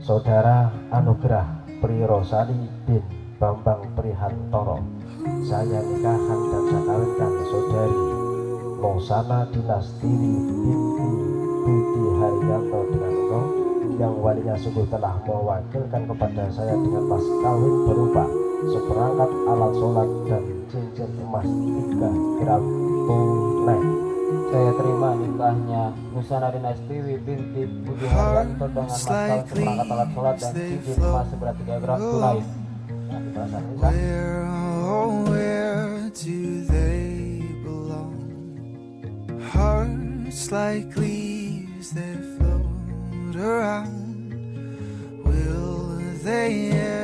Saudara Anugrah Prirosali bin Bambang Prihantoro, saya nikahkan dan saya kawinkan saudari Mosana Dinastiwi binti Budi Haryanto dengan engkau, yang walinya sungguh telah mewakilkan kepada saya dengan mas kawin berupa seperangkat alat sholat dan cincin emas 3 gram tunai. Saya terima nikahnya Mosana Dinastiwi binti Budi Haryanto dengan mas kawin seperangkat alat sholat dan cincin emas seberat 3 gram tunai. Where do they belong? Hearts like leaves that float around. Will they ever